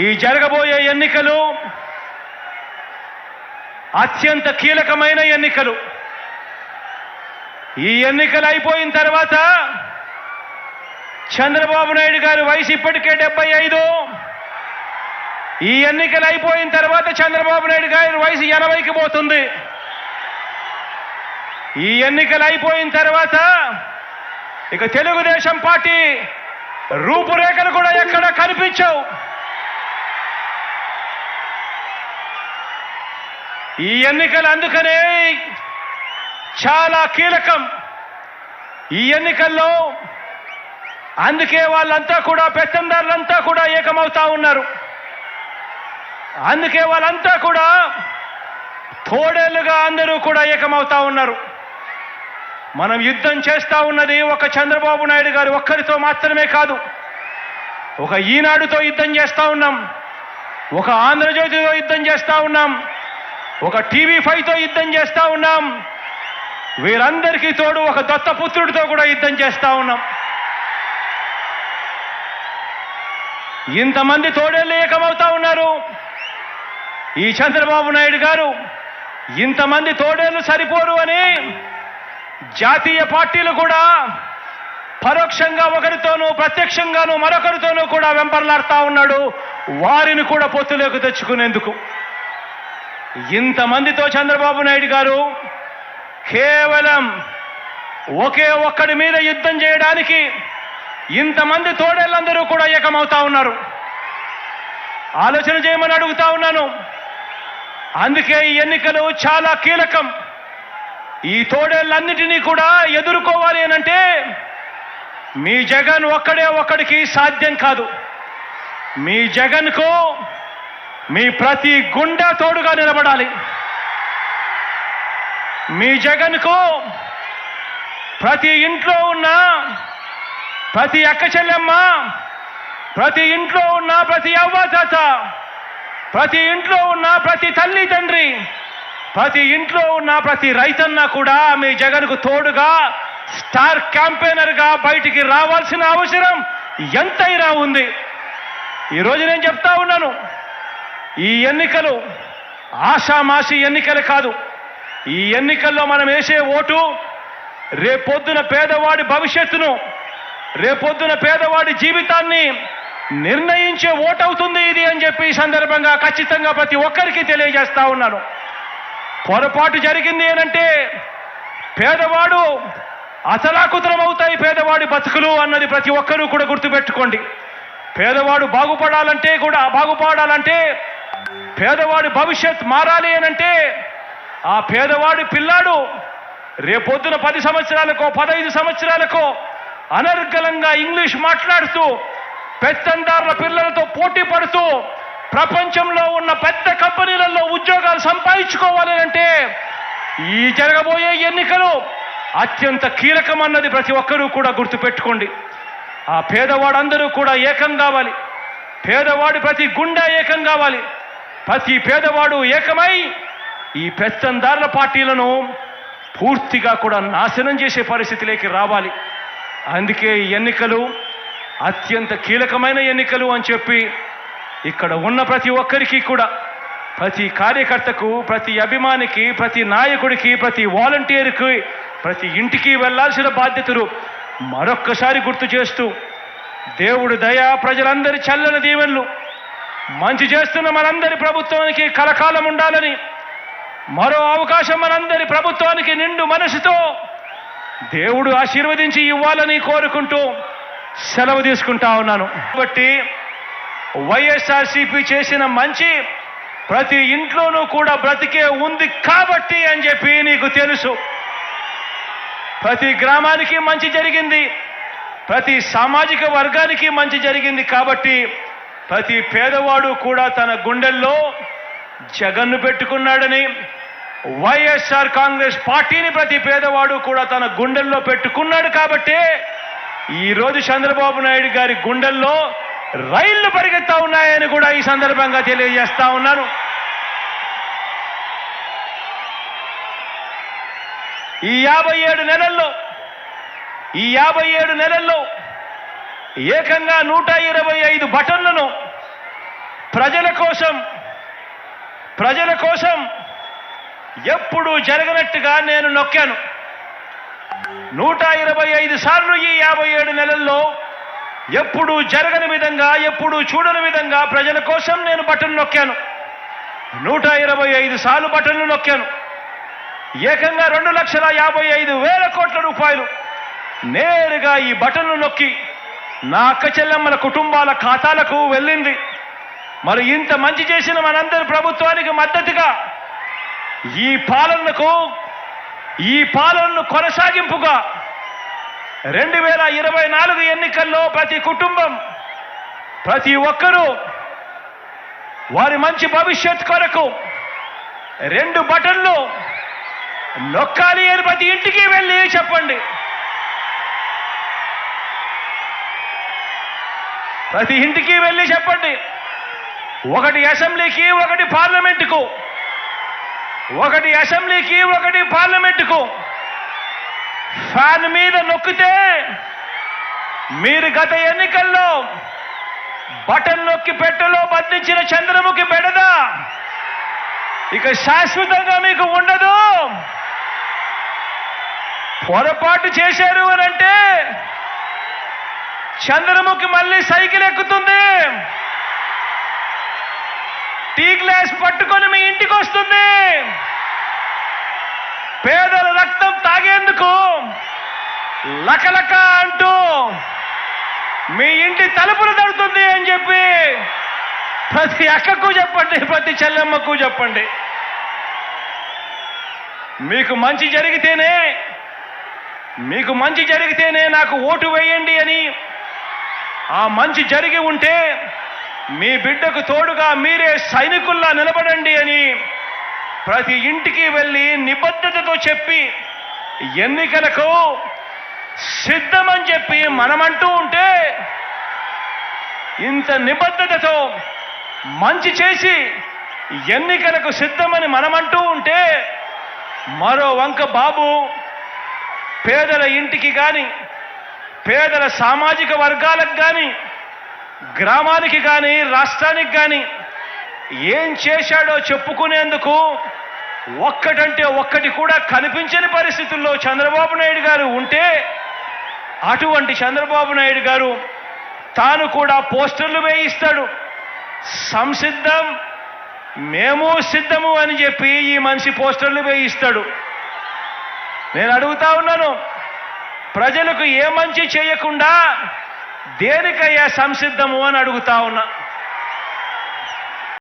ఈ జరగబోయే ఎన్నికలు అత్యంత కీలకమైన ఎన్నికలు. ఈ ఎన్నికలు అయిపోయిన తర్వాత చంద్రబాబు నాయుడు గారి వయసు ఇప్పటికే 75. ఈ ఎన్నికలు అయిపోయిన తర్వాత చంద్రబాబు నాయుడు గారి వయసు 80కి పోతుంది. ఈ ఎన్నికలు అయిపోయిన తర్వాత ఇక తెలుగుదేశం పార్టీ రూపురేఖలు కూడా ఎక్కడ కనిపించవు. ఈ ఎన్నికలు అందుకనే చాలా కీలకం. ఈ ఎన్నికల్లో అందుకే వాళ్ళంతా కూడా పెత్తందారులంతా కూడా ఏకమవుతా ఉన్నారు. అందుకే వాళ్ళంతా కూడా తోడేళ్లుగా అందరూ కూడా ఏకమవుతా ఉన్నారు. మనం యుద్ధం చేస్తా ఉన్నది ఒక చంద్రబాబు నాయుడు గారు ఒక్కరితో మాత్రమే కాదు. ఒక ఈనాడుతో యుద్ధం చేస్తా ఉన్నాం, ఒక ఆంధ్రజ్యోతితో యుద్ధం చేస్తా ఉన్నాం, ఒక TV5తో యుద్ధం చేస్తా ఉన్నాం. వీరందరికీ తోడు ఒక దత్తపుత్రుడితో కూడా యుద్ధం చేస్తా ఉన్నాం. ఇంతమంది తోడేళ్ళు ఏకమవుతా ఉన్నారు. ఈ చంద్రబాబు నాయుడు గారు ఇంతమంది తోడేళ్ళు సరిపోరు అని జాతీయ పార్టీలు కూడా పరోక్షంగా ఒకరితోనూ ప్రత్యక్షంగానూ మరొకరితోనూ కూడా వెంపర్లాడుతూ ఉన్నాడు, వారిని కూడా పొత్తులోకి తెచ్చుకునేందుకు. ఇంతమందితో చంద్రబాబు నాయుడు గారు కేవలం ఒకే ఒక్కడి మీద యుద్ధం చేయడానికి ఇంతమంది తోడేళ్ళందరూ కూడా ఏకమవుతా ఉన్నారు. ఆలోచన చేయమని అడుగుతా ఉన్నాను. అందుకే ఈ ఎన్నికలు చాలా కీలకం. ఈ తోడేళ్ళన్నిటినీ కూడా ఎదుర్కోవాలి అనంటే మీ జగన్ ఒక్కడికి సాధ్యం కాదు. మీ జగన్కు మీ ప్రతి గుండె తోడుగా నిలబడాలి. మీ జగన్కు ప్రతి ఇంట్లో ఉన్న ప్రతి అక్క చెల్లెమ్మ, ప్రతి ఇంట్లో ఉన్న ప్రతి అవ్వాతాత, ప్రతి ఇంట్లో ఉన్న ప్రతి తల్లి తండ్రి, ప్రతి ఇంట్లో ఉన్న ప్రతి రైతన్న కూడా మీ జగన్కు తోడుగా స్టార్ క్యాంపెయినర్గా బయటికి రావాల్సిన అవసరం ఎంతైనా ఉంది. ఈరోజు నేను చెప్తా ఉన్నాను, ఈ ఎన్నికలు ఆషామాషి ఎన్నికలు కాదు. ఈ ఎన్నికల్లో మనం వేసే ఓటు రేపొద్దున పేదవాడి భవిష్యత్తును, రేపొద్దున పేదవాడి జీవితాన్ని నిర్ణయించే ఓటు అవుతుంది ఇది అని చెప్పి ఈ సందర్భంగా ఖచ్చితంగా ప్రతి ఒక్కరికి తెలియజేస్తా ఉన్నాను. పొరపాటు జరిగింది ఏనంటే పేదవాడు అతలాకుతలం అవుతాయి పేదవాడి బతుకులు అన్నది ప్రతి ఒక్కరూ కూడా గుర్తుపెట్టుకోండి. పేదవాడు బాగుపడాలంటే పేదవాడి భవిష్యత్ మారాలి అనంటే ఆ పేదవాడి పిల్లాడు రేపొద్దున 10 సంవత్సరాలకో 15 సంవత్సరాలకో అనర్గళంగా ఇంగ్లీష్ మాట్లాడుతూ పెత్తందారుల పిల్లలతో పోటీ పడుతూ ప్రపంచంలో ఉన్న పెద్ద కంపెనీలలో ఉద్యోగాలు సంపాదించుకోవాలి అంటే ఈ జరగబోయే ఎన్నికలు అత్యంత కీలకం అన్నది ప్రతి ఒక్కరూ కూడా గుర్తుపెట్టుకోండి. ఆ పేదవాడందరూ కూడా ఏకం కావాలి. పేదవాడి ప్రతి గుండె ఏకం కావాలి. ప్రతి పేదవాడు ఏకమై ఈ పెత్తందారుల పార్టీలను పూర్తిగా కూడా నాశనం చేసే పరిస్థితిలోకి రావాలి. అందుకే ఈ ఎన్నికలు అత్యంత కీలకమైన ఎన్నికలు అని చెప్పి ఇక్కడ ఉన్న ప్రతి ఒక్కరికి కూడా, ప్రతి కార్యకర్తకు, ప్రతి అభిమానికి, ప్రతి నాయకుడికి, ప్రతి వాలంటీర్కి, ప్రతి ఇంటికి వెళ్లాల్సిన బాధ్యతలు మరొక్కసారి గుర్తు చేస్తూ దేవుడు దయ, ప్రజలందరి చల్లని దీవెనలు, మంచి చేస్తున్న మనందరి ప్రభుత్వానికి కలకాలం ఉండాలని, మరో అవకాశం మనందరి ప్రభుత్వానికి నిండు మనసుతో దేవుడు ఆశీర్వదించి ఇవ్వాలని కోరుకుంటూ సెలవు తీసుకుంటా ఉన్నాను. కాబట్టి వైఎస్ఆర్సీపీ చేసిన మంచి ప్రతి ఇంట్లోనూ కూడా బ్రతికే ఉంది కాబట్టి అని చెప్పి నీకు తెలుసు. ప్రతి గ్రామానికి మంచి జరిగింది, ప్రతి సామాజిక వర్గానికి మంచి జరిగింది కాబట్టి ప్రతి పేదవాడు కూడా తన గుండెల్లో జగన్ను పెట్టుకున్నాడని, వైఎస్ఆర్ కాంగ్రెస్ పార్టీని ప్రతి పేదవాడు కూడా తన గుండెల్లో పెట్టుకున్నాడు కాబట్టి ఈరోజు చంద్రబాబు నాయుడు గారి గుండెల్లో రైళ్లు పరిగెత్తా ఉన్నాయని కూడా ఈ సందర్భంగా తెలియజేస్తా ఉన్నాను. ఈ 57 నెలల్లో ఏకంగా 125 బటన్లను ప్రజల కోసం ఎప్పుడు జరగనట్టుగా నేను నొక్కాను. 125 సార్లు ఈ 57 నెలల్లో ఎప్పుడు జరగని విధంగా, ఎప్పుడు చూడని విధంగా ప్రజల కోసం నేను బటన్ నొక్కాను. 125 సార్లు బటన్లు నొక్కాను. ఏకంగా 2,55,000 కోట్ల రూపాయలు నేరుగా ఈ బటన్లు నొక్కి నా అక్క చెల్లెమ్మల కుటుంబాల ఖాతాలకు వెళ్ళింది. మరి ఇంత మంచి చేసిన మనందరి ప్రభుత్వానికి మద్దతుగా ఈ పాలనను కొనసాగింపుగా 2024 ఎన్నికల్లో ప్రతి కుటుంబం, ప్రతి ఒక్కరూ వారి మంచి భవిష్యత్ కొరకు 2 బటన్లు నొక్కాలి అని ప్రతి ఇంటికి వెళ్ళి చెప్పండి. ప్రతి ఇంటికి వెళ్ళి చెప్పండి. ఒకటి అసెంబ్లీకి, ఒకటి పార్లమెంటుకు, ఒకటి అసెంబ్లీకి, ఒకటి పార్లమెంటుకు ఫ్యాన్ మీద నొక్కితే మీరు గత ఎన్నికల్లో బటన్ నొక్కి పెట్టెలో బంధించిన చంద్రముఖి బెడద ఇక శాశ్వతంగా మీకు ఉండదు. పొరపాటు చేశారు అనంటే చంద్రముఖి మళ్ళీ సైకిల్ ఎక్కుతుంది, టీ గ్లాస్ పట్టుకొని మీ ఇంటికి వస్తుంది, పేదల రక్తం తాగేందుకు లకలక అంటూ మీ ఇంటి తలుపులు తడుతుంది అని చెప్పి ప్రతి అక్కకు చెప్పండి, ప్రతి చెల్లెమ్మకు చెప్పండి. మీకు మంచి జరిగితేనే నాకు ఓటు వేయండి అని, ఆ మంచి జరిగి ఉంటే మీ బిడ్డకు తోడుగా మీరే సైనికుల్లా నిలబడండి అని ప్రతి ఇంటికి వెళ్ళి నిబద్ధతతో చెప్పి ఎన్నికలకు సిద్ధమని చెప్పి మనమంటూ ఉంటే, ఇంత నిబద్ధతతో మంచి చేసి ఎన్నికలకు సిద్ధమని మనమంటూ ఉంటే, మరో వంక బాబు పేదల ఇంటికి కానీ, పేదల సామాజిక వర్గాలకు కానీ, గ్రామానికి కానీ, రాష్ట్రానికి కానీ ఏం చేశాడో చెప్పుకునేందుకు ఒక్కటంటే ఒక్కటి కూడా కనిపించని పరిస్థితుల్లో చంద్రబాబు నాయుడు గారు ఉంటే, అటువంటి చంద్రబాబు నాయుడు గారు తాను కూడా పోస్టర్లు వేయిస్తాడు. సంసిద్ధం, మేము సిద్ధము అని చెప్పి ఈ మనిషి పోస్టర్లు వేయిస్తాడు. నేను అడుగుతా ఉన్నాను, ప్రజలకు ఏ మంచి చేయకుండా దేనికయ్యా సంసిద్ధము అని అడుగుతా ఉన్నా.